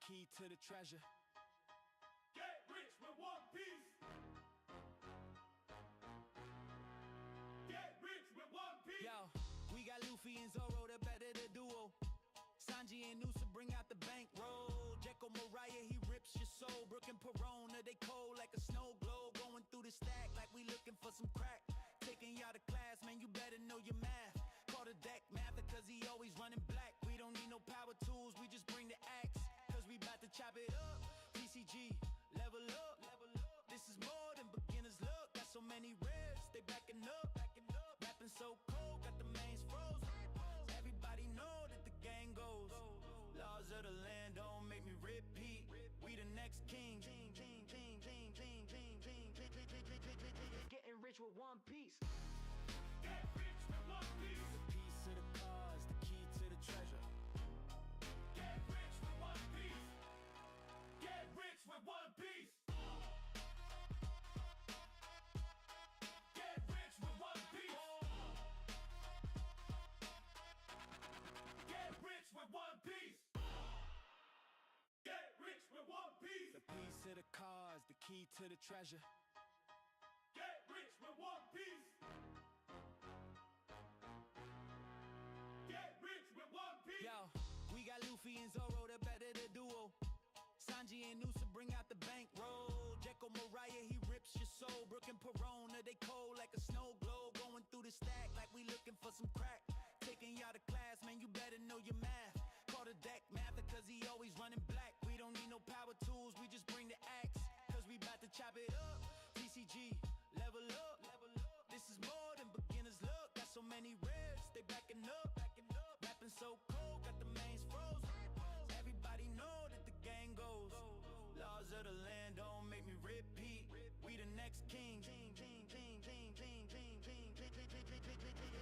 key to the treasure. Get rich with one piece. Get rich with one piece. Yo, we got Luffy and Zoro, the better the duo. Sanji and Noosa bring out the bankroll. Jekyll Mariah, he rips your soul. Brooke and Perona, they cold like a snow globe. Going through the stack like we looking for some crack. Taking y'all to class, man, you better know your math. Call the deck mather, cause he always running black. We don't need no power tools, we just bring the axe. Cause we bout to chop it up. TCG, level up. This is more than beginner's luck. Got so many ribs, they backing up. Rapping so cold, got the mains froze. Everybody know that the gang goes. Laws of the land don't make me repeat. We the next king. Getting rich with one piece. Get rich with one piece. The piece of the cause, the key to the treasure. Get rich with one piece. Get rich with one piece. Get rich with one piece. Get rich with one piece. Get rich with one piece. The piece of the cause, the key to the treasure. Get rich with one piece. Get rich with one piece. Yo, we got Luffy and Zoro, the better the duo. Sanji and Noosa bring out the bankroll. Jekyll Mariah, he rips your soul. Brooke and Perona, they cold like a snow globe. Going through the stack like we looking for some crack. Taking y'all to class, man, you better know your math. Call the deck mather, cause he always running black. We don't need no power tools, we just bring the axe. Cause we bout to chop it up. TCG, level up. This is more than beginner's luck. Got so many ribs, they backing up. Rapping so cold, got the mains froze. Everybody know that the gang goes. Laws of the land don't make me repeat. We the next king.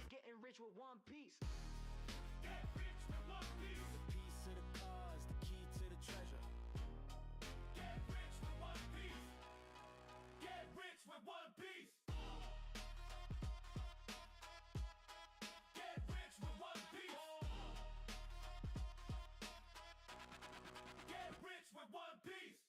Getting rich with one piece. Get rich with one piece. The piece of the cause, the key to the treasure. Get rich with one piece. Get rich with one piece. Get rich with one piece. Get rich with one piece.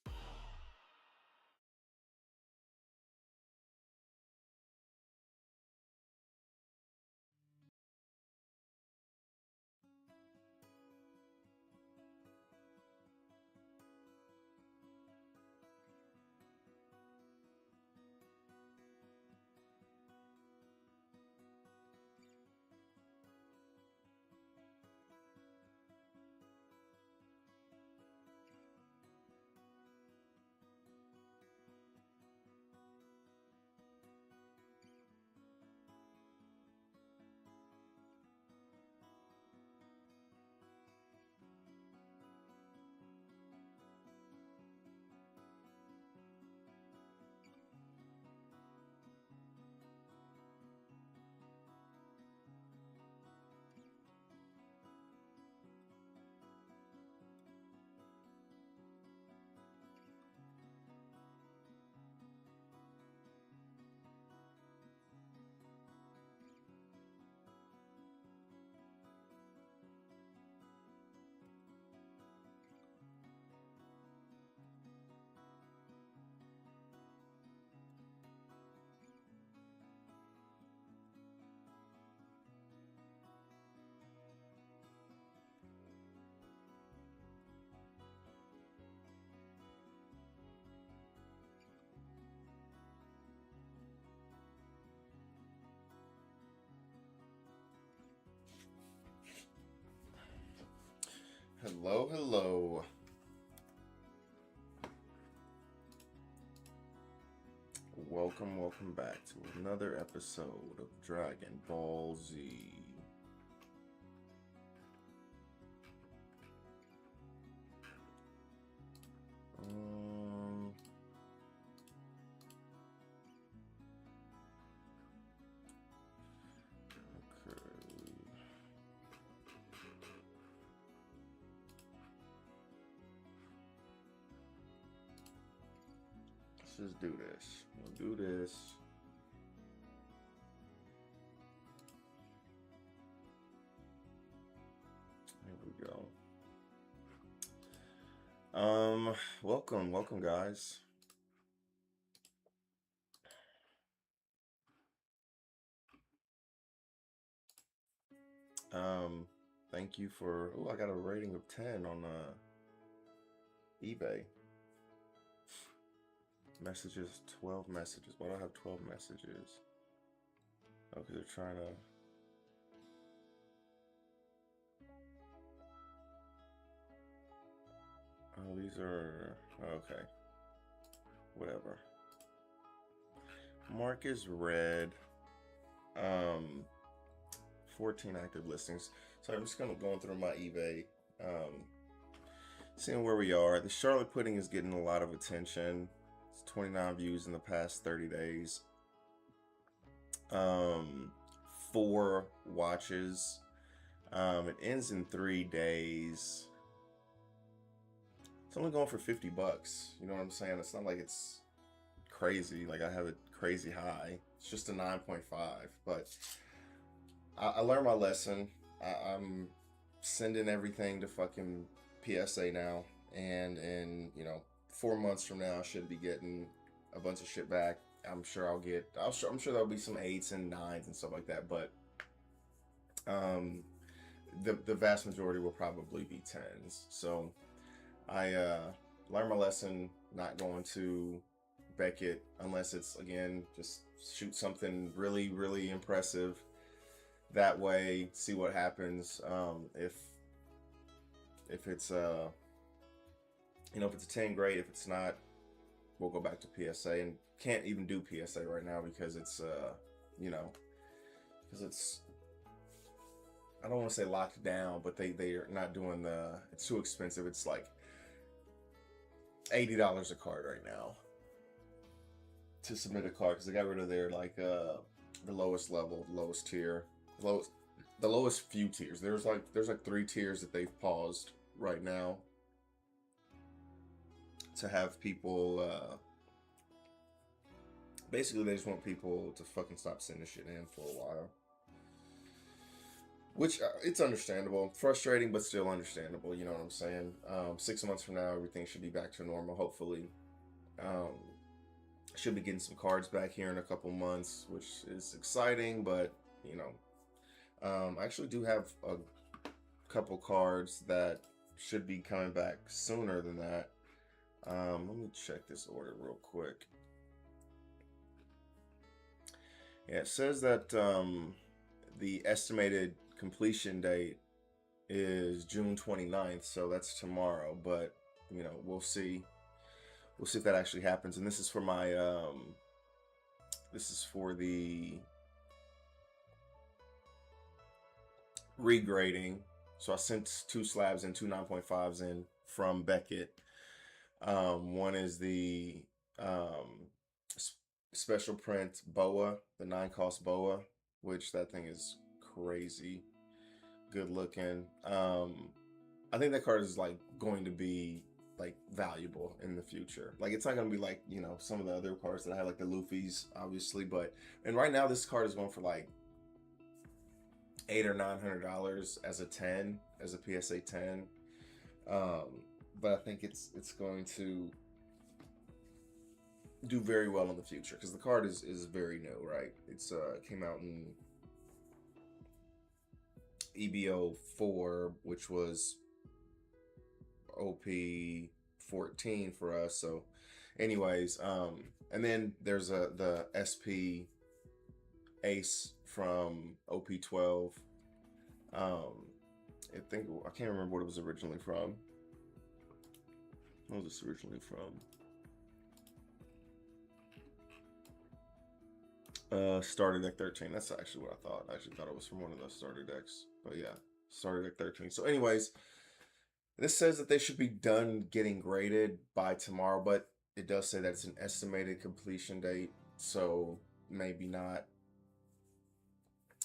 Hello. Welcome back to another episode of Dragon Ball Z. Let's just do this. We'll do this. Here we go. Welcome guys. Thank you for, oh, I got a rating of 10 on eBay. Messages, 12 messages. Why do I have 12 messages? Oh, because they're trying to... Oh, these are... Okay. Whatever. Mark is red. 14 active listings. So I'm just going through my eBay, seeing where we are. The Charlotte pudding is getting a lot of attention. It's 29 views in the past 30 days. 4 watches. It ends in 3 days. It's only going for $50. You know what I'm saying? It's not like it's crazy. Like I have a crazy high. It's just a 9.5. But I learned my lesson. I'm sending everything to fucking PSA now. And in, 4 months from now, I should be getting a bunch of shit back. I'm sure I'm sure there'll be some 8s and 9s and stuff like that. But the vast majority will probably be 10s. So I learned my lesson, not going to Beckett unless it's, again, just shoot something really, really impressive. That way, see what happens. If it's if it's a 10, great. If it's not, we'll go back to PSA. And can't even do PSA right now because it's because it's, I don't want to say locked down, but they are not doing it's too expensive. It's like $80 a card right now to submit a card because they got rid of their the lowest level, lowest tier. The lowest few tiers. There's like 3 tiers that they've paused right now to have people basically they just want people to fucking stop sending shit in for a while, which it's understandable, frustrating, but still understandable. You know what I'm saying? 6 months from now, everything should be back to normal, hopefully. Should be getting some cards back here in a couple months, which is exciting, but I actually do have a couple cards that should be coming back sooner than that. Let me check this order real quick. Yeah, it says that the estimated completion date is June 29th, so that's tomorrow, but we'll see. We'll see if that actually happens. And this is for my this is for the regrading. So I sent 2 slabs and 2 9.5s in from Beckett. One is the special print boa, the 9-cost boa, which that thing is crazy good looking. I think that card is like going to be like valuable in the future. Like it's not going to be like some of the other cards that I have, like the Luffy's, obviously, and right now this card is going for like $800 or $900 as a 10, as a PSA 10. But I think it's going to do very well in the future because the card is very new, right? It's came out in EBO 4, which was OP-14 for us. So anyways, and then there's the SP Ace from OP-12. I can't remember what it was originally from. What was this originally from? Starter deck 13. That's actually what I thought. I actually thought it was from one of those starter decks. But yeah, starter deck 13. So anyways, this says that they should be done getting graded by tomorrow, but it does say that it's an estimated completion date, so maybe not.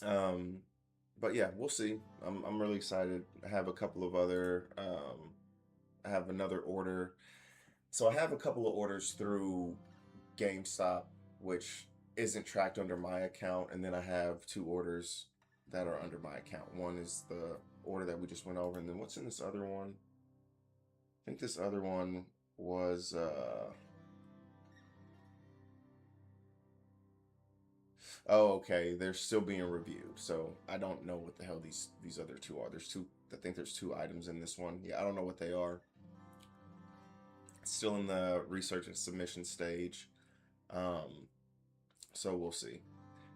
But yeah, we'll see. I'm really excited. I have a couple of other I have another order. So I have a couple of orders through GameStop, which isn't tracked under my account, and then I have 2 orders that are under my account. One is the order that we just went over, and then what's in this other one? think this other one was oh, okay, they're still being reviewed, so I don't know what the hell these other two are. There's two. I think there's two items in this one. Yeah, I don't know what they are. It's still in the research and submission stage. Um, so we'll see.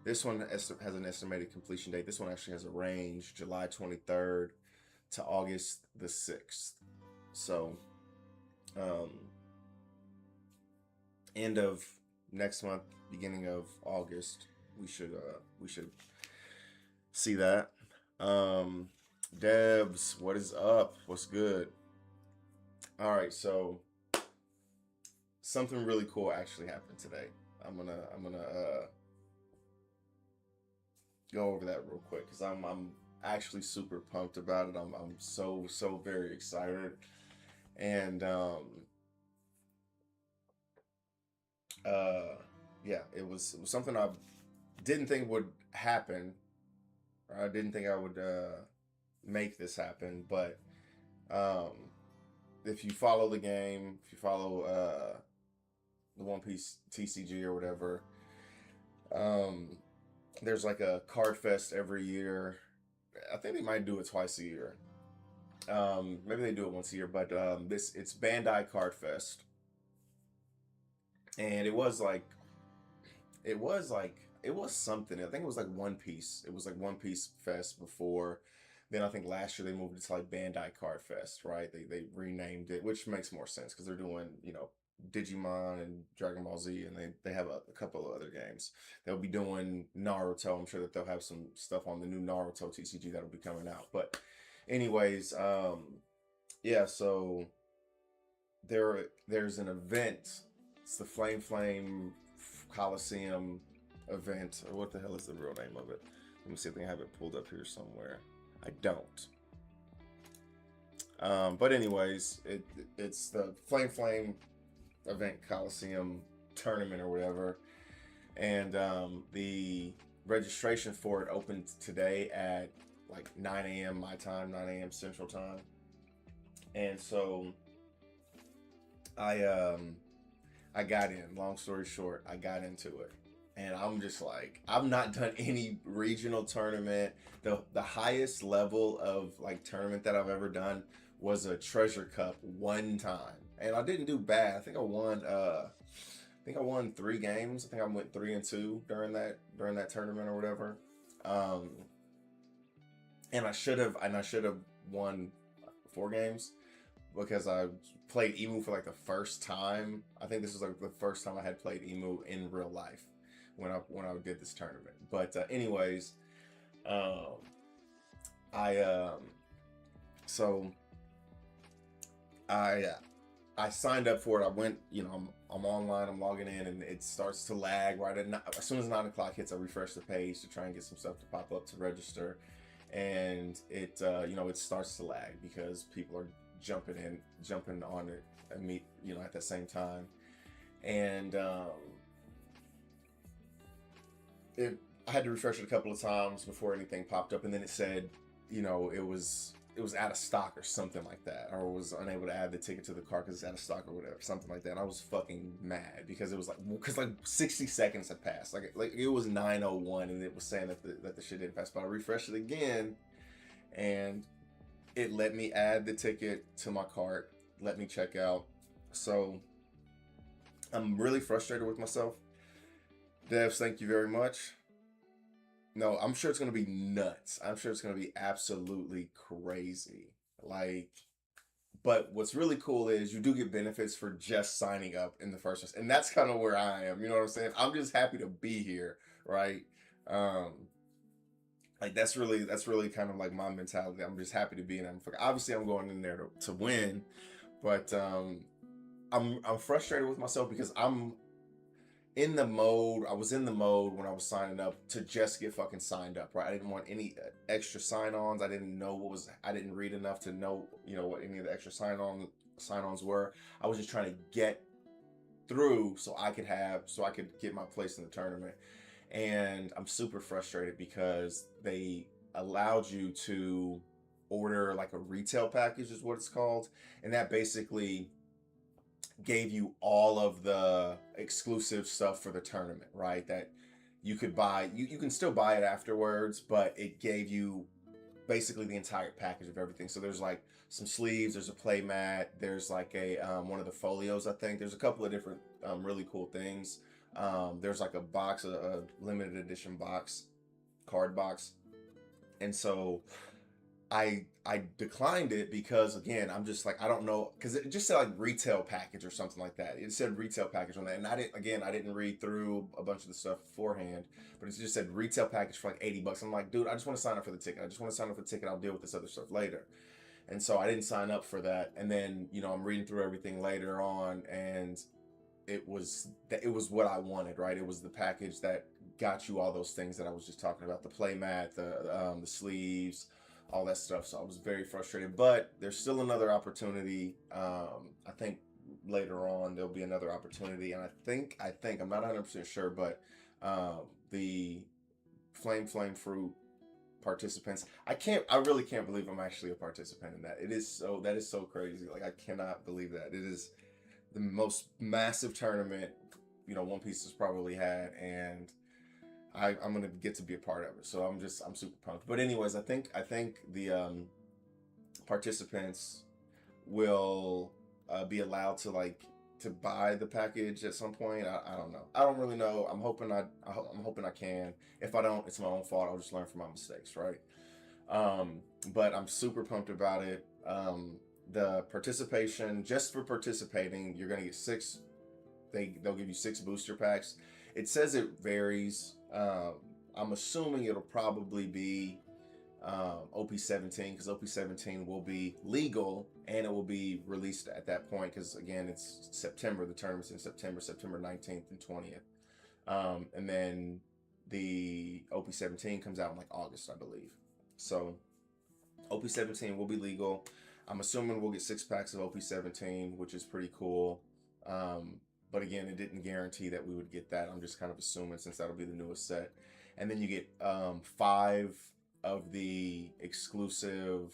This one has an estimated completion date. This one actually has a range, July 23rd to August the 6th. So, um, end of next month, beginning of August, we should see that. Debs, what is up? What's good? All right, so something really cool actually happened today. I'm gonna go over that real quick because I'm actually super pumped about it. I'm so very excited, and yeah, it was something I didn't think would happen. Or I didn't think I would make this happen, but um, if you follow the game, if you follow the One Piece TCG or whatever, there's like a card fest every year. I think they might do it twice a year. Maybe they do it once a year, but it's Bandai Card Fest, and it was something. I think it was like One Piece. It was like One Piece Fest before. Then I think last year they moved it to like Bandai Card Fest, right? They renamed it, which makes more sense because they're doing, Digimon and Dragon Ball Z, and they have a couple of other games. They'll be doing Naruto. I'm sure that they'll have some stuff on the new Naruto TCG that'll be coming out. But anyways, yeah, so there's an event. It's the Flame Coliseum event. Or what the hell is the real name of it? Let me see if I have it pulled up here somewhere. I don't. But anyways, it's the Flame event Coliseum tournament or whatever, and the registration for it opened today at like 9 a.m. my time, 9 a.m. Central Time, and so I got in. Long story short, I got into it. And I'm just like, I've not done any regional tournament. The highest level of like tournament that I've ever done was a Treasure Cup one time. And I didn't do bad. I think I won 3 games. I think I went 3-2 during that tournament or whatever. And I should have won 4 games because I played Emu for like the first time. I think this was like the first time I had played Emu in real life when I did this tournament. But anyways, I signed up for it. I went, I'm online, I'm logging in, and it starts to lag right at as soon as 9 o'clock hits. I refresh the page to try and get some stuff to pop up to register, and it it starts to lag because people are jumping on it at the same time, and I had to refresh it a couple of times before anything popped up, and then it said, it was out of stock or something like that, or was unable to add the ticket to the cart because it's out of stock or whatever, something like that. And I was fucking mad because it was like 60 seconds had passed, like it was 9:01, and it was saying that the shit didn't pass. But I refreshed it again, and it let me add the ticket to my cart, let me check out. So I'm really frustrated with myself. Devs, thank you very much. No, I'm sure it's going to be nuts. I'm sure it's going to be absolutely crazy. But what's really cool is you do get benefits for just signing up in the first place. And that's kind of where I am. You know what I'm saying? I'm just happy to be here, right? That's really kind of like my mentality. I'm just happy to be in it. Obviously, I'm going in there to win, but I'm frustrated with myself because I'm in the mode. I was in the mode when I was signing up to just get fucking signed up, right? I didn't want any extra sign-ons. I didn't read enough to know, what any of the extra sign-ons were. I was just trying to get through so I could get my place in the tournament. And I'm super frustrated because they allowed you to order like a retail package is what it's called, and that basically gave you all of the exclusive stuff for the tournament, right? That you could buy. You can still buy it afterwards, but it gave you basically the entire package of everything. So there's like some sleeves, there's a play mat, there's like a one of the folios. I think there's a couple of different really cool things. There's like a box, a limited edition box, card box, and so I declined it because again I'm just like I don't know because it just said like retail package or something like that. It said retail package on that, and I didn't read through a bunch of the stuff beforehand, but it just said retail package for like $80. I'm like, dude, I just want to sign up for the ticket. I just want to sign up for the ticket. I'll deal with this other stuff later. And so I didn't sign up for that. And then I'm reading through everything later on, and it was what I wanted, right? It was the package that got you all those things that I was just talking about: the play mat, the sleeves, all that stuff. So I was very frustrated, but there's still another opportunity. I think later on there'll be another opportunity, and I think I'm not 100% sure, but the flame fruit participants, I really can't believe I'm actually a participant in that. That is so crazy. Like, I cannot believe that. It is the most massive tournament One Piece has probably had, and I'm gonna get to be a part of it. So I'm super pumped. But anyways, I think the participants will be allowed to buy the package at some point. I don't know. I don't really know. I'm hoping I can. If I don't, it's my own fault. I'll just learn from my mistakes, right? But I'm super pumped about it. The participation, just for participating, you're gonna get 6. They'll give you 6 booster packs. It says it varies. I'm assuming it'll probably be OP-17 because OP-17 will be legal and it will be released at that point because again it's September. The tournament's in September 19th and 20th, and then the OP-17 comes out in like August, I believe. So OP-17 will be legal. I'm assuming we'll get 6 packs of OP-17, which is pretty cool. But again, it didn't guarantee that we would get that. I'm just kind of assuming since that'll be the newest set. And then you get 5 of the exclusive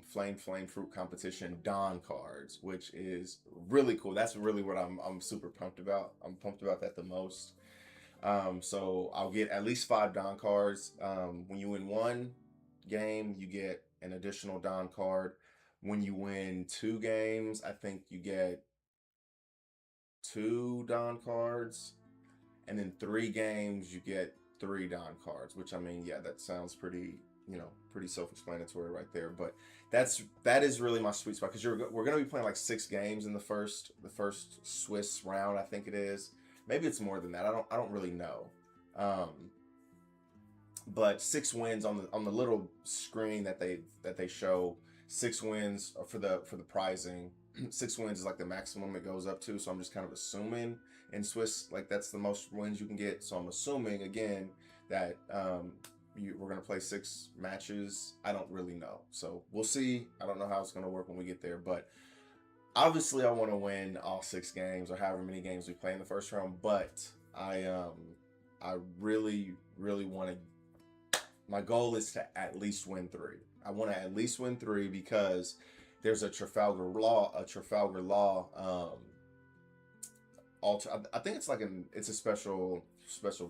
Flame Fruit Competition Dawn cards, which is really cool. That's really what I'm super pumped about. I'm pumped about that the most. So I'll get at least 5 Dawn cards. When you win 1 game, you get an additional Dawn card. When you win 2 games, I think you get 2 Dawn cards, and then 3 games you get 3 Dawn cards, which I mean, yeah, that sounds pretty, pretty self-explanatory right there. But that is really my sweet spot because we're gonna be playing like 6 games in the first Swiss round, I think it is. Maybe it's more than that. I don't really know. But 6 wins on the little screen that they show. 6 wins for the prizing. 6 wins is like the maximum it goes up to, so I'm just kind of assuming in Swiss like that's the most wins you can get. So I'm assuming again that we're gonna play 6 matches. I don't really know, so we'll see. I don't know how it's gonna work when we get there, but obviously I want to win all 6 games or however many games we play in the first round. But I really want to. My goal is to at least win 3. I want to at least win 3 because there's a Trafalgar Law I think it's like it's a special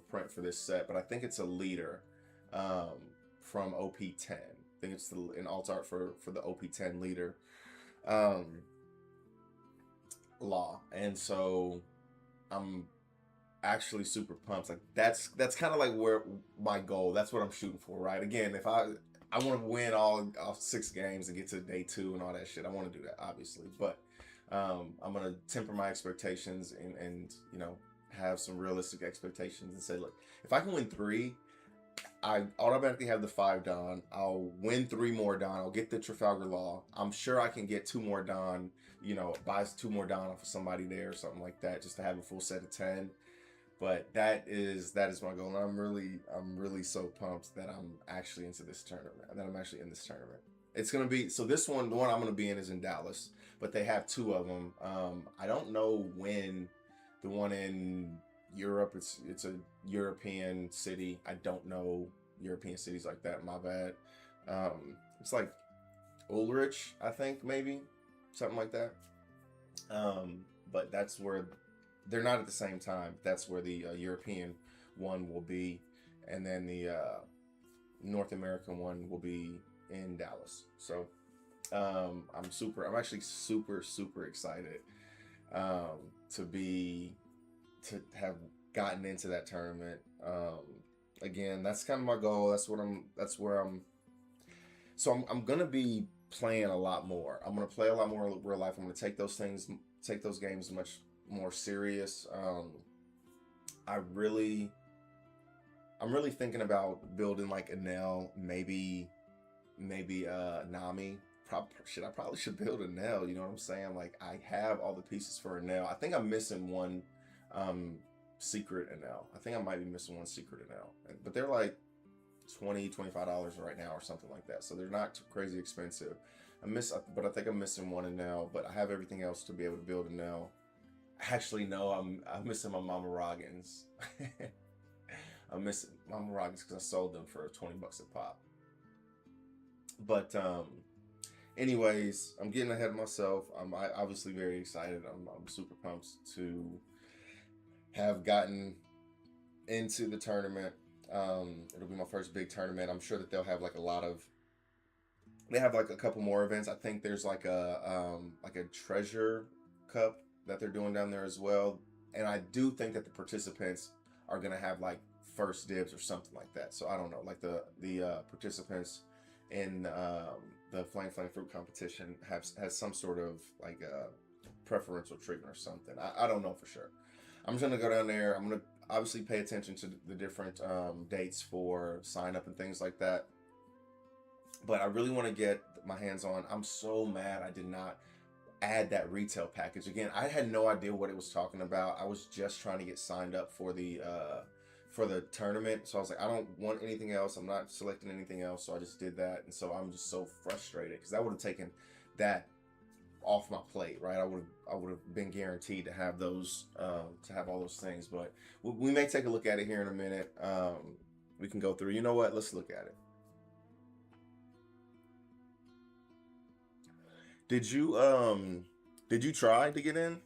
print for this set, but I think it's a leader from OP-10. I think it's an alt art for the OP-10 leader law, and so I'm actually super pumped. Like that's kind of like where my goal. That's what I'm shooting for, right? Again, if I want to win all 6 games and get to day 2 and all that shit. I want to do that, obviously, but I'm gonna temper my expectations and have some realistic expectations and say, look, if I can win 3, I automatically have the 5 Dawn. I'll win 3 more Dawn. I'll get the Trafalgar Law. I'm sure I can get 2 more Dawn. Buy 2 more Dawn off of somebody there or something like that, just to have a full set of 10. But that is my goal, and I'm really so pumped that I'm actually into this tournament. That I'm actually in this tournament. It's gonna be this one. The one I'm gonna be in is in Dallas, but they have 2 of them. I don't know when the one in Europe. It's a European city. I don't know European cities like that. My bad. It's like Ulrich, I think, maybe something like that. But that's where they're not at the same time. That's where the European one will be, and then the North American one will be in Dallas. So I'm actually super excited to have gotten into that tournament. Again, that's kind of my goal. That's where I'm. So I'm gonna be playing a lot more. I'm gonna play a lot more in real life. I'm gonna take those games much more serious. I'm really thinking about building like Enel, maybe Nami. I probably should build Enel. You know what I'm saying? Like, I have all the pieces for Enel. I think I'm missing one secret Enel. I think I might be missing one secret Enel, but they're like $20-$25 right now or something like that. So they're not too crazy expensive. But I think I'm missing one Enel. But I have everything else to be able to build Enel. Actually, no, I'm missing my Mama Roggins. I'm missing Mama Roggins because I sold them for $20 a pop. But anyways, I'm getting ahead of myself. I'm obviously very excited. I'm super pumped to have gotten into the tournament. It'll be my first big tournament. I'm sure that they'll have like they have like a couple more events. I think there's like a treasure cup that they're doing down there as well. And I do think that the participants are gonna have like first dibs or something like that. So I don't know, like the participants in the Flame Fruit competition has some sort of like a preferential treatment or something. I don't know for sure. I'm just gonna go down there. I'm gonna obviously pay attention to the different dates for sign up and things like that. But I really want to get my hands on. I'm so mad I did not add that retail package. Again, I had no idea what it was talking about. I was just trying to get signed up for the tournament. So I was like, I don't want anything else. I'm not selecting anything else. So I just did that. And so I'm just so frustrated because I would have taken that off my plate, right? I would have been guaranteed to have those, to have all those things. But we may take a look at it here in a minute. We can go through. You know what? Let's look at it. Did you try to get in?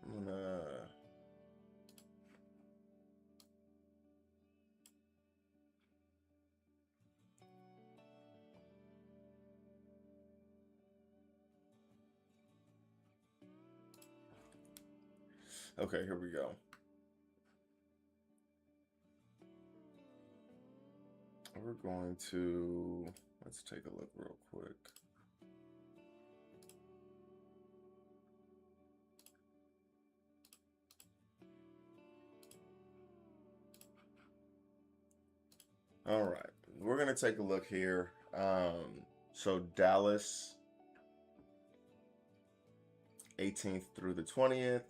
I'm gonna Okay, here we go. We're going to, let's take a look real quick. All right, we're going to take a look here. So Dallas, 18th through the 20th.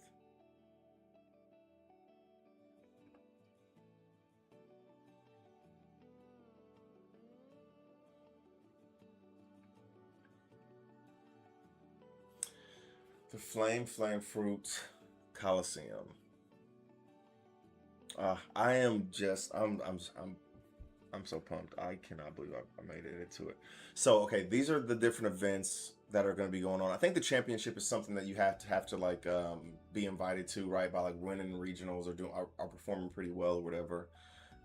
The Flame Fruit Coliseum. I'm so pumped. I cannot believe I made it into it. So, okay, these are the different events that are going to be going on. I think the championship is something that you have to like be invited to, right? By like winning regionals or are performing pretty well or whatever.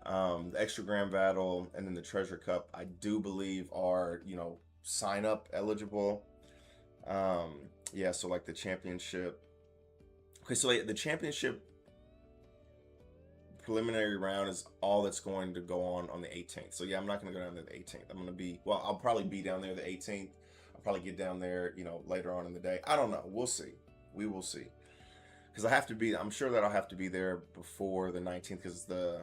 The extra grand battle and then the treasure cup, I do believe are, sign up eligible. Yeah, so like the championship. Okay, so like the championship preliminary round is all that's going to go on the 18th. So yeah, I'm not going to go down there the 18th. I'll probably be down there the 18th. I'll probably get down there, later on in the day. I don't know. We'll see. We will see. Because I'm sure that I'll have to be there before the 19th because this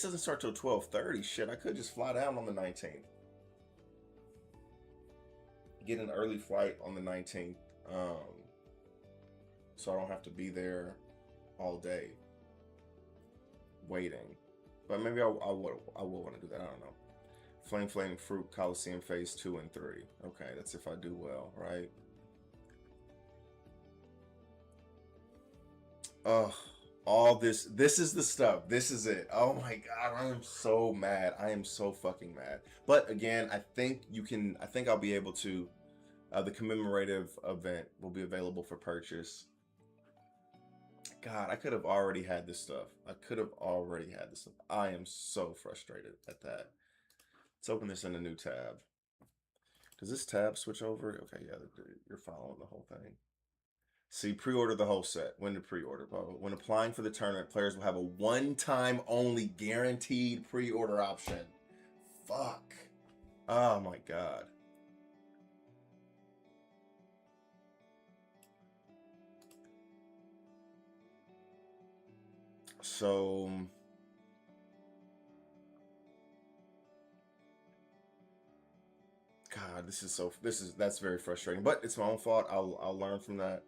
doesn't start till 12:30. Shit, I could just fly down on the 19th. Get an early flight on the 19th. So I don't have to be there all day waiting. But maybe I will want to do that. I don't know. Flame Fruit Coliseum Phase 2 and 3. Okay, that's if I do well, right? Oh, all this is the stuff. This is it. Oh my god, I am so mad. I am so fucking mad. But again, I think I'll be able to the commemorative event will be available for purchase. God, I could have already had this stuff. I could have already had this stuff. I am so frustrated at that. Let's open this in a new tab. Does this tab switch over? Okay, yeah, you're following the whole thing. See, pre-order the whole set. When to pre-order? When applying for the tournament, players will have a one-time only guaranteed pre-order option. Fuck. Oh my god. So God, that's very frustrating. But it's my own fault. I'll learn from that.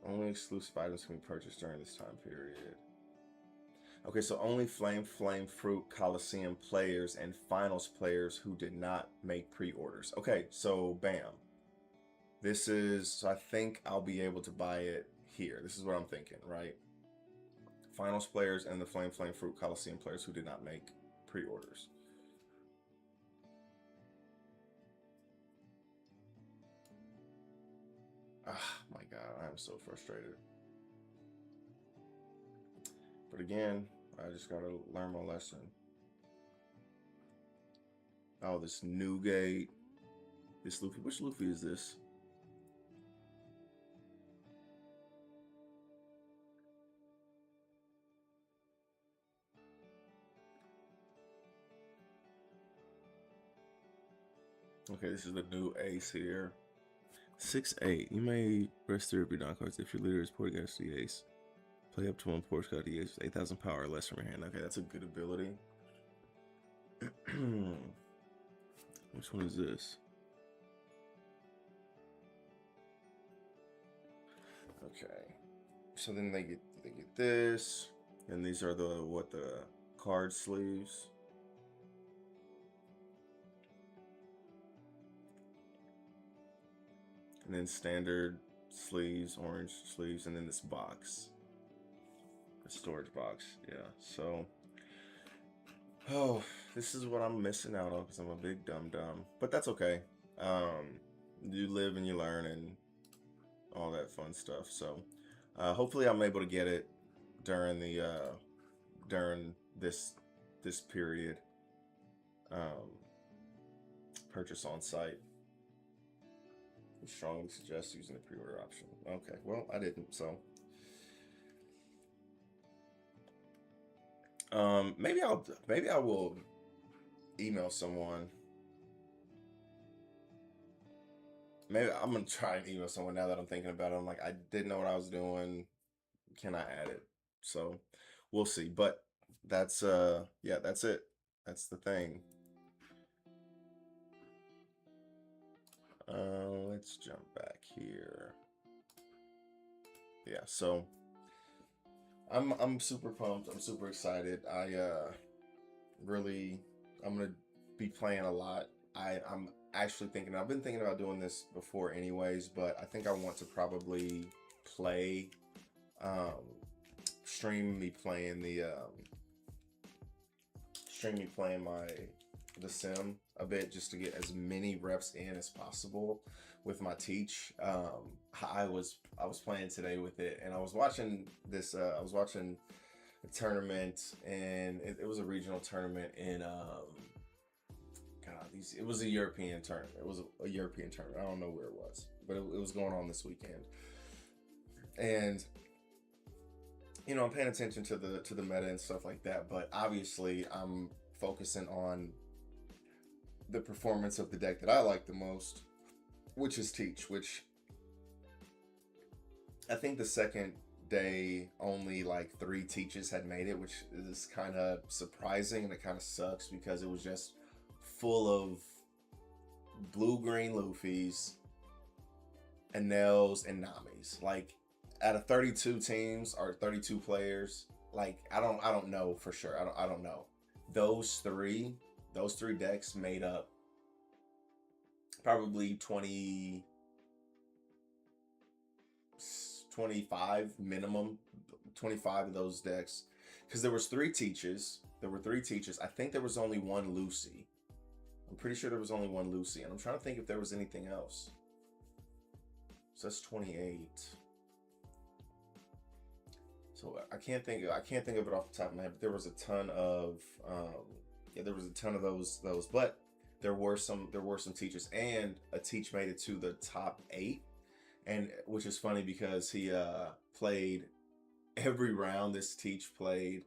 Only exclusive items can be purchased during this time period. Okay, so only Flame Fruit Coliseum players and finals players who did not make pre-orders. Okay, so bam. This is, so I think I'll be able to buy it here. This is what I'm thinking, right? Finals players and the Flame Fruit Coliseum players who did not make pre-orders. Ah, my God, I am so frustrated. But again, I just gotta learn my lesson. Oh, this Newgate. This Luffy. Which Luffy is this? Okay, this is the new ace here. 6-8. You may rest 3 of your non-cards if your leader is poured against the ace. Play up to 1 Porsche card the ace with 8,000 power or less from your hand. Okay, that's a good ability. Which one is this? Okay. So then they get this. And these are the card sleeves. And then standard sleeves, orange sleeves, and then this box. The storage box, yeah. So, oh, this is what I'm missing out on because I'm a big dum-dum. But that's okay. You live and you learn and all that fun stuff. So, hopefully I'm able to get it during the during this period. Purchase on site. Strongly suggest using the pre-order option. Okay, well, I didn't, so maybe I will email someone. Maybe I'm gonna try and email someone now that I'm thinking about it. I'm like, I didn't know what I was doing. Can I add it? So we'll see. But that's yeah, that's it. That's the thing. Let's jump back here. Yeah, so I'm super pumped. I'm super excited. I'm gonna be playing a lot. I'm actually thinking, I've been thinking about doing this before anyways, but I think I want to probably play stream me playing the sim a bit, just to get as many reps in as possible with my teach. I was playing today with it, and I was watching this. I was watching a tournament, and it was a regional tournament in it was a European tournament. It was a European tournament. I don't know where it was, but it was going on this weekend, and you know, I'm paying attention to the meta and stuff like that. But obviously, I'm focusing on the performance of the deck that I like the most, which is Teach, which I think the second day only like 3 teaches had made it, which is kind of surprising, and it kind of sucks because it was just full of blue-green Luffys and Nels and Namis. Like, out of 32 teams or 32 players, like I don't know for sure. I don't know. Those those 3 decks made up probably 25 minimum, 25 of those decks, because there was 3 teachers. There were 3 teachers. I think there was only 1 Lucy. I'm pretty sure there was only 1 Lucy, and I'm trying to think if there was anything else. So that's 28. So I can't think of it off the top of my head, but there was a ton of there was a ton of those, but there were some teachers, and a teach made it to the top 8, and which is funny because he played every round. This teach played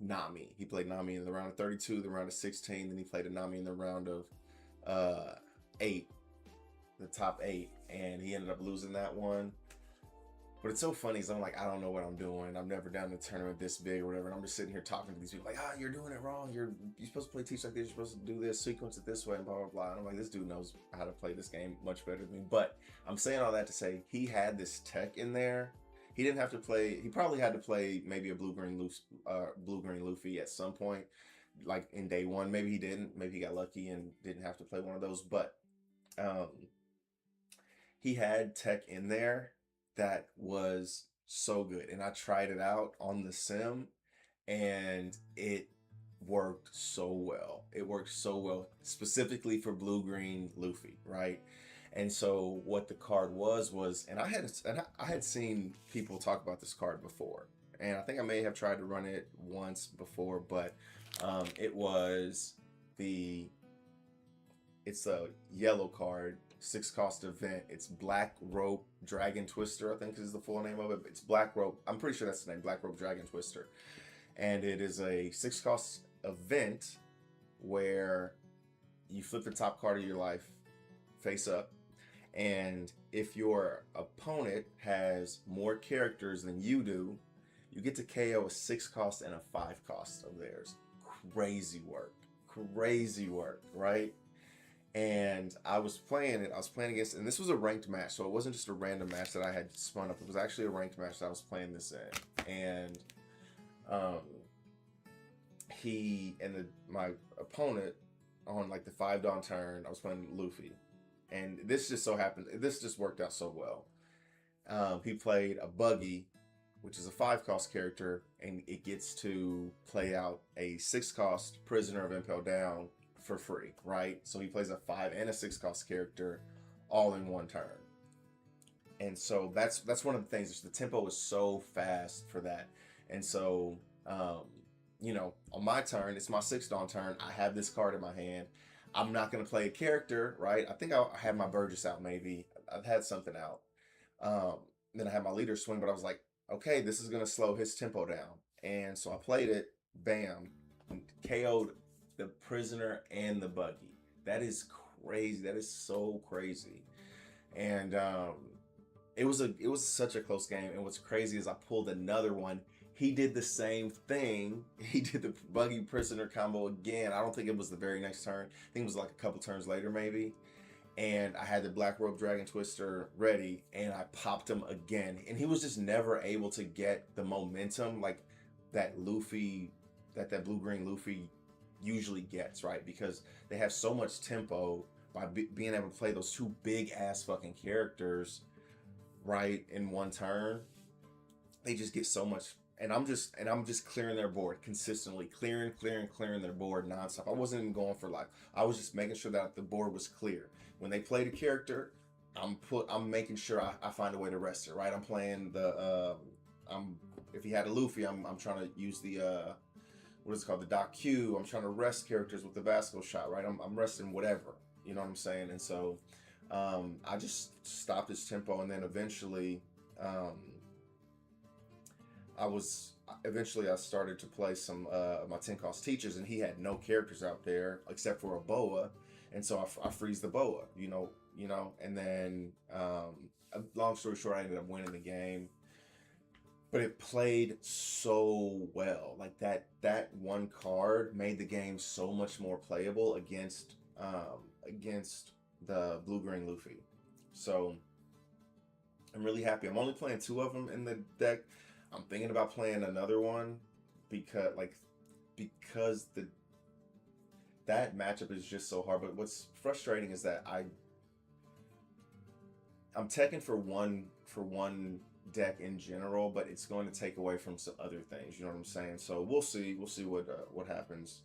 Nami. He played Nami in the round of 32, the round of 16, then he played a Nami in the round of 8, the top 8, and he ended up losing that one. But it's so funny, because I'm like, I don't know what I'm doing. I've never done a tournament this big or whatever. And I'm just sitting here talking to these people like, you're doing it wrong. You're supposed to play teach like this. You're supposed to do this, sequence it this way, and blah, blah, blah. And I'm like, this dude knows how to play this game much better than me. But I'm saying all that to say he had this tech in there. He didn't have to play. He probably had to play maybe a blue-green Luffy at some point, like in day 1. Maybe he didn't. Maybe he got lucky and didn't have to play one of those. But he had tech in there that was so good, and I tried it out on the sim, and it worked so well. It worked so well, specifically for blue-green Luffy, right? And so what the card was, and I had seen people talk about this card before, and I think I may have tried to run it once before, but it's a yellow card, 6-cost event. It's Black Rope Dragon Twister, I think is the full name of it. It's Black Rope. I'm pretty sure that's the name, Black Rope Dragon Twister. And it is a 6-cost event where you flip the top card of your life face up. And if your opponent has more characters than you do, you get to KO a 6-cost and a 5-cost of theirs. Crazy work, right? And I was playing against, and this was a ranked match, so it wasn't just a random match that I had spun up. It was actually a ranked match that I was playing this in. And my opponent, on like the 5-dawn turn, I was playing Luffy. And this just worked out so well. He played a Buggy, which is a 5-cost character, and it gets to play out a 6-cost Prisoner of Impel Down for free, right? So he plays a 5 and a 6-cost character all in one turn. And so that's one of the things. The tempo is so fast for that. And so on my turn, it's my 6-dawn turn. I have this card in my hand. I'm not going to play a character, right? I think I had my Burgess out, maybe. I've had something out. Then I had my leader swing, but I was like, okay, this is going to slow his tempo down. And so I played it, bam, and KO'd the Prisoner and the Buggy. That is crazy. That is so crazy. And it was such a close game. And what's crazy is I pulled another one. He did the same thing. He did the Buggy Prisoner combo again. I don't think it was the very next turn. I think it was like a couple turns later maybe. And I had the Black Rope Dragon Twister ready, and I popped him again. And he was just never able to get the momentum like that Luffy, that blue-green Luffy usually gets, right? Because they have so much tempo by being able to play those 2 big-ass fucking characters, right, in one turn. They just get so much. And I'm just clearing their board consistently, clearing their board nonstop. I wasn't even going for life. I was just making sure that the board was clear. When they played a character, I'm making sure I find a way to rest it, right? I'm playing if he had a Luffy, I'm trying to use the what is it called, the Doc Q. I'm trying to rest characters with the Vasco shot, right? I'm resting whatever, you know what I'm saying? And so I just stopped his tempo, and then eventually I started to play some my 10-cost teachers, and he had no characters out there except for a boa, and so I freeze the boa, you know, and then long story short, I ended up winning the game. But it played so well. Like that one card made the game so much more playable against the blue-green Luffy. So I'm really happy. I'm only playing 2 of them in the deck. I'm thinking about playing another one because that matchup is just so hard. But what's frustrating is that I'm teching for one deck in general, but it's going to take away from some other things. You know what I'm saying? So we'll see. We'll see what happens.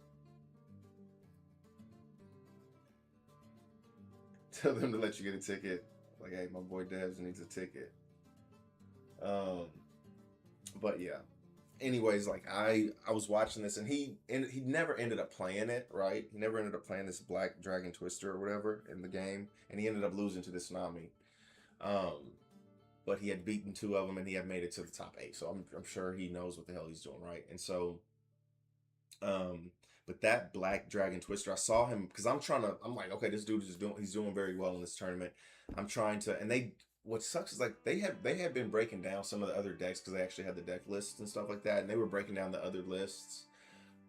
Tell them to let you get a ticket. Like, hey, my boy Devs needs a ticket. But yeah. Anyways, like I was watching this, and he never ended up playing it, right? He never ended up playing this Black Dragon Twister or whatever in the game, and he ended up losing to this Tsunami. But he had beaten 2 of them, and he had made it to the top 8. So I'm sure he knows what the hell he's doing, right? And so, but that Black Dragon Twister, I saw him because I'm like, okay, this dude he's doing very well in this tournament. I'm trying to, and what sucks is like they had been breaking down some of the other decks because they actually had the deck lists and stuff like that, and they were breaking down the other lists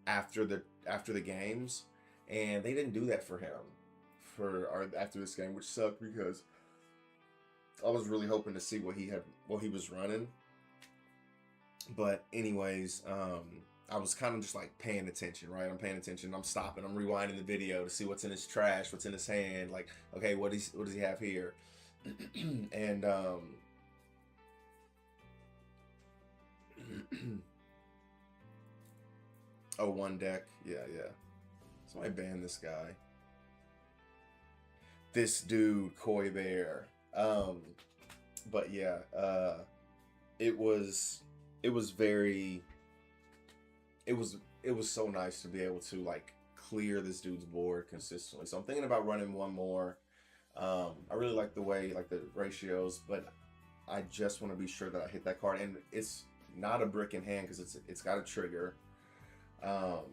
after the games, and they didn't do that for him after this game, which sucked because I was really hoping to see what he was running. But anyways, I was kind of just like paying attention, right? I'm paying attention. I'm stopping. I'm rewinding the video to see what's in his trash, what's in his hand. Like, okay, what does he have here? And oh, one deck. Yeah. Somebody ban this guy. This dude, Koi Bear. But yeah, it was so nice to be able to like clear this dude's board consistently. So I'm thinking about running one more. I really like the way, like the ratios, but I just want to be sure that I hit that card, and it's not a brick in hand because it's got a trigger. KOing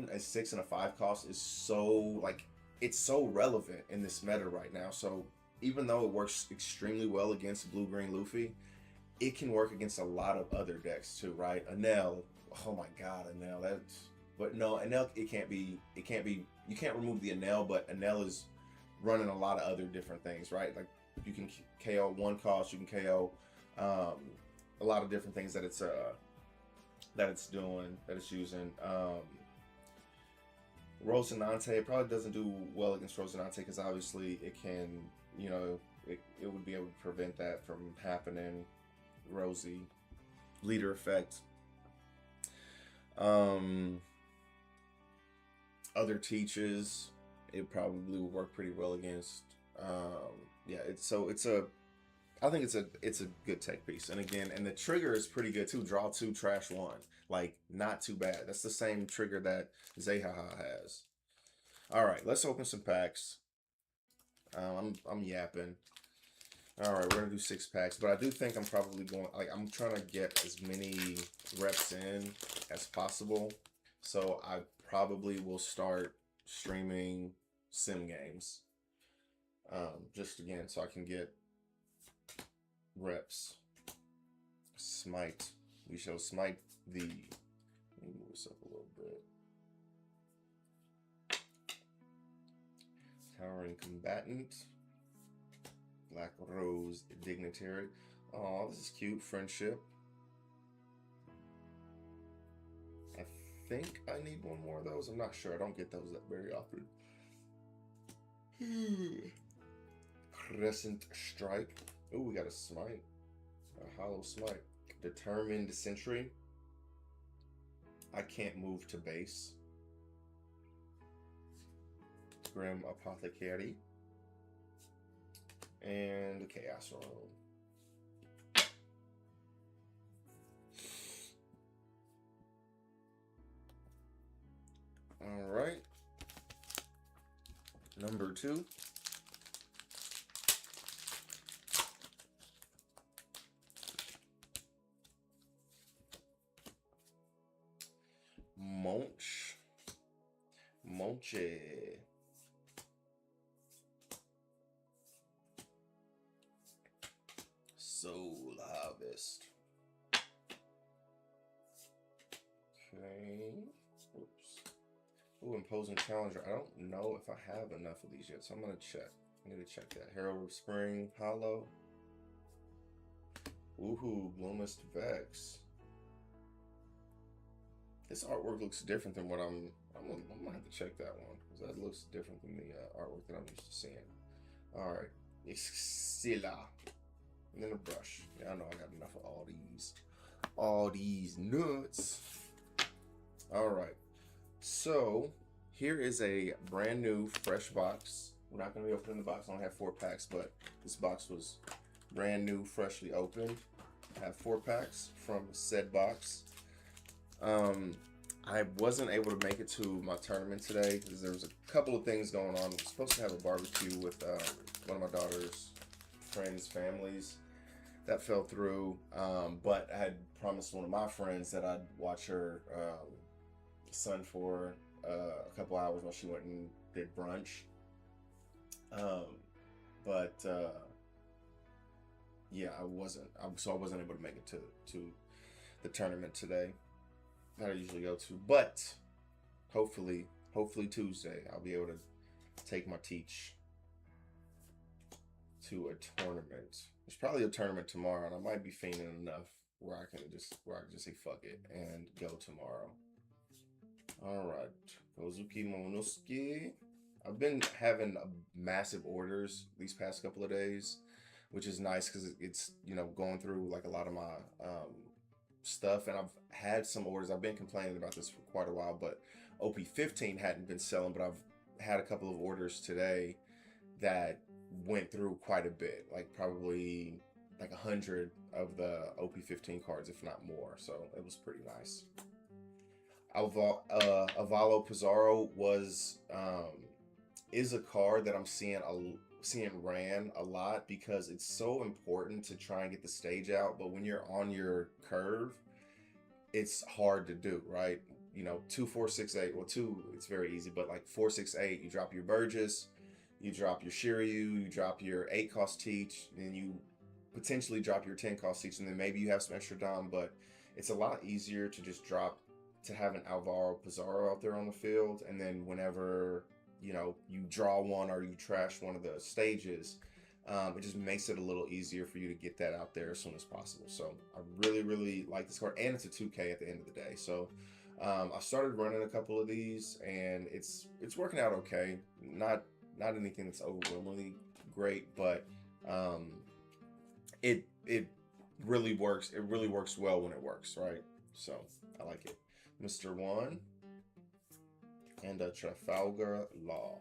a 6 and a 5 cost is so like it's so relevant in this meta right now. So even though it works extremely well against blue-green Luffy, it can work against a lot of other decks too, right? Enel, oh my god, Enel, but no, Enel, it can't be, you can't remove the Enel, but Enel is running a lot of other different things, right? Like you can KO one cost, you can KO a lot of different things that it's using. Rosinante probably doesn't do well against Rosinante because obviously it can, you know, it would be able to prevent that from happening. Rosie, leader effect. Other teaches, it probably would work pretty well against. Yeah, I think it's a good tech piece. And again, and the trigger is pretty good too. Draw 2, trash 1. Like, not too bad. That's the same trigger that Zehaha has. All right, let's open some packs. I'm yapping. All right, we're gonna do 6 packs, but I do think I'm probably going, like, I'm trying to get as many reps in as possible. So I probably will start streaming sim games. Just again, so I can get reps. Smite. We shall smite thee. Let me move this up a little bit. Towering Combatant. Black Rose Dignitary. Oh, this is cute. Friendship. I think I need one more of those. I'm not sure. I don't get those that very often. Crescent Strike. Oh, we got a Smite. A Hollow Smite. Determined Sentry. I can't move to base. Grim Apothecary. And the Chaos Room. All right. Number 2. Monche. Soul Harvest. Okay. Oops. Ooh, Imposing Challenger. I don't know if I have enough of these yet, so I'm gonna check. I need to check that. Herald of Spring, Hollow. Woohoo, Bloomist Vex. This artwork looks different than what I'm I'm gonna have to check that one because that looks different than the artwork that I'm used to seeing. All right, Silla, and then a brush. Yeah, I know I got enough of all these nuts. All right, so here is a brand new fresh box. We're not gonna be opening the box. I only have 4 packs, but this box was brand new, freshly opened. I have 4 packs from said box. I wasn't able to make it to my tournament today because there was a couple of things going on. I was supposed to have a barbecue with one of my daughter's friends' families. That fell through, but I had promised one of my friends that I'd watch her son for a couple hours while she went and did brunch. Yeah, I wasn't able to make it to the tournament today that I usually go to. But hopefully Tuesday I'll be able to take my teach to a tournament. There's probably a tournament tomorrow, and I might be fiending enough where I can just say fuck it and go tomorrow. All right, Kozuki Momonosuke. I've been having massive orders these past couple of days, which is nice because it's, you know, going through like a lot of my stuff, and I've had some orders. I've been complaining about this for quite a while, but OP-16 hadn't been selling, but I've had a couple of orders today that went through quite a bit, like probably like 100 of the OP-15 cards, if not more. So it was pretty nice. Avalo Pizarro is a card that I'm seeing ran a lot because it's so important to try and get the stage out, but when you're on your curve, it's hard to do, right? You know, 2, 4, 6, 8. Well, 2, it's very easy, but like 4, 6, 8, you drop your Burgess, you drop your Shiryu, you drop your 8 cost teach, and then you potentially drop your 10 cost teach, and then maybe you have some extra dom, but it's a lot easier to just to have an Alvaro Pizarro out there on the field, and then whenever, you know, you draw one or you trash one of the stages, it just makes it a little easier for you to get that out there as soon as possible. So I really like this card, and it's a 2K at the end of the day. So I started running a couple of these, and it's working out okay. Not anything that's overwhelmingly great, but it really works. It really works well when it works, right? So I like it. Mr. 1 and a Trafalgar Law.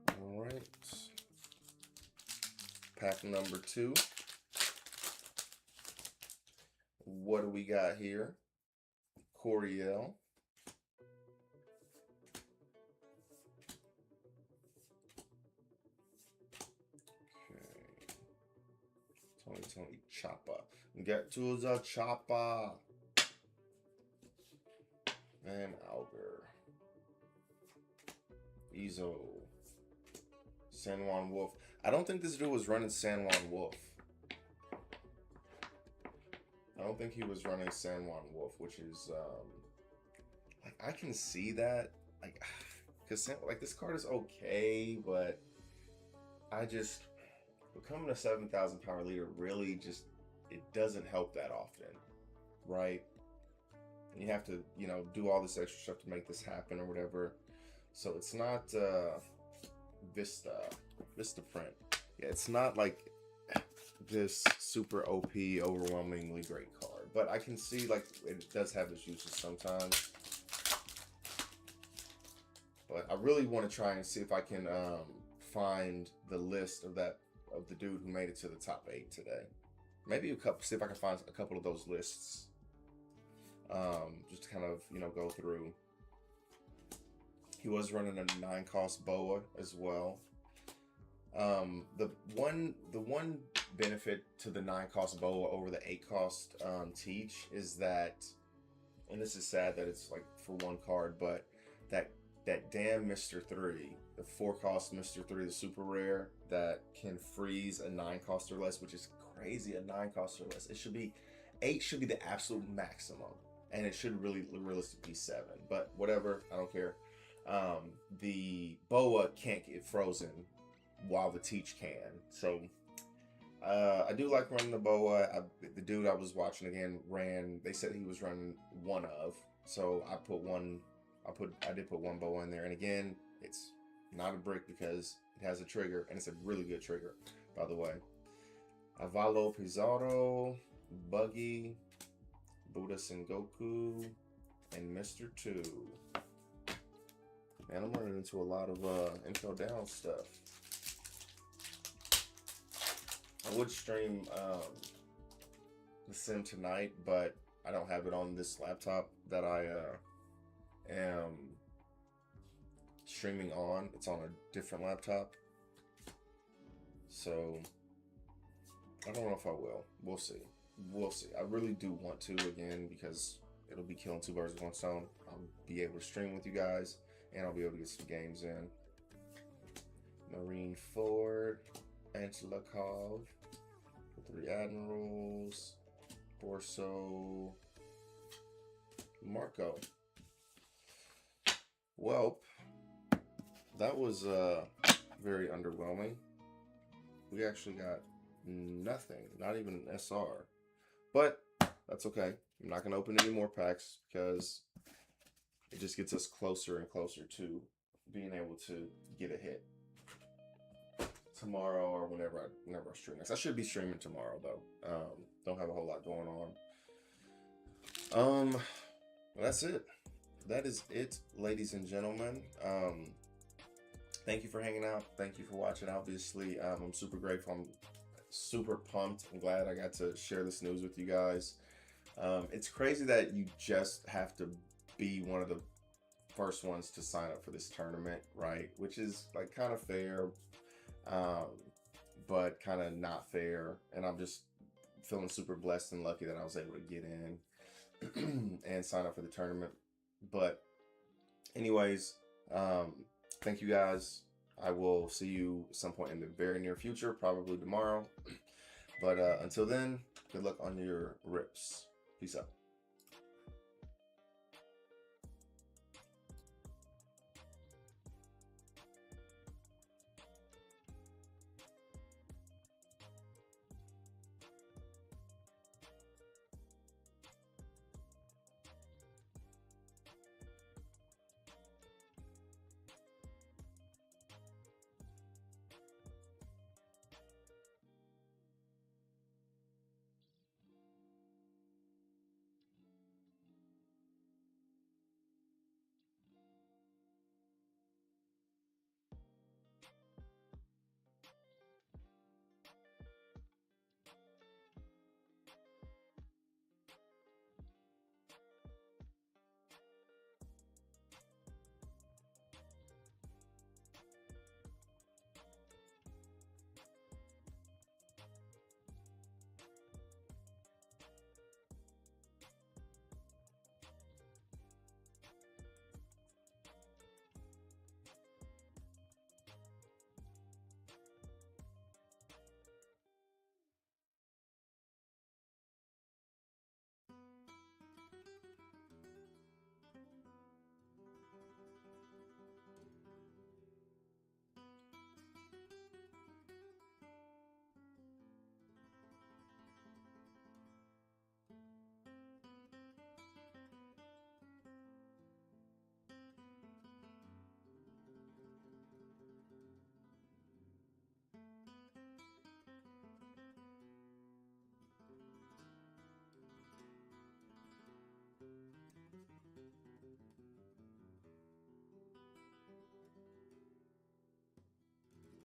All right. Pack number 2. What do we got here? Coriel. Okay. Tony Chopper. Get to the chopper. Van Alger. Izo. San Juan Wolf. I don't think this dude was running San Juan Wolf. I don't think he was running San Juan Wolf, which is like, I can see that, like, because like this card is okay, but I just, becoming a 7,000 power leader really just, it doesn't help that often, right? You have to, you know, do all this extra stuff to make this happen or whatever. So it's not Vista Print. Yeah, it's not like this super OP, overwhelmingly great card. But I can see like it does have its uses sometimes. But I really want to try and see if I can find the list of the dude who made it to the top 8 today. Maybe see if I can find a couple of those lists. Just to kind of, you know, go through. He was running a 9 cost boa as well. The one benefit to the 9 cost boa over the 8 cost teach is that, and this is sad that it's like for 1 card, but that damn Mr. 3, the 4 cost Mr. 3, the super rare that can freeze a 9 cost or less, which is crazy. A 9 cost or less. 8 should be the absolute maximum. And it should really realistically be 7, but whatever, I don't care. The boa can't get frozen while the teach can. So I do like running the boa. The dude I was watching again they said he was running 1 of. So I put one I did put one boa in there, and again, it's not a brick because it has a trigger, and it's a really good trigger, by the way. Avalo Pizarro, Buggy, Buddha Sengoku, and Mr. 2. Man, I'm running into a lot of info down stuff. I would stream The Sim tonight, but I don't have it on this laptop that I am streaming on. It's on a different laptop. So I don't know if I will. We'll see. We'll see. I really do want to, again, because it'll be killing two birds with one stone. I'll be able to stream with you guys, and I'll be able to get some games in. Marine Ford, Angelikov, 3 Admirals, Borso, Marco. Well, that was very underwhelming. We actually got nothing, not even an SR. But that's okay. I'm not going to open any more packs because it just gets us closer and closer to being able to get a hit tomorrow or whenever I stream next. I should be streaming tomorrow though. Don't have a whole lot going on. That's it. That is it, ladies and gentlemen. Thank you for hanging out. Thank you for watching. Obviously, I'm super grateful. I'm super pumped. I'm glad I got to share this news with you guys. It's crazy that you just have to be one of the first ones to sign up for this tournament, right? Which is like kind of fair, but kind of not fair. And I'm just feeling super blessed and lucky that I was able to get in and sign up for the tournament. But anyways, thank you guys. I will see you at some point in the very near future, probably tomorrow. But until then, good luck on your rips. Peace out.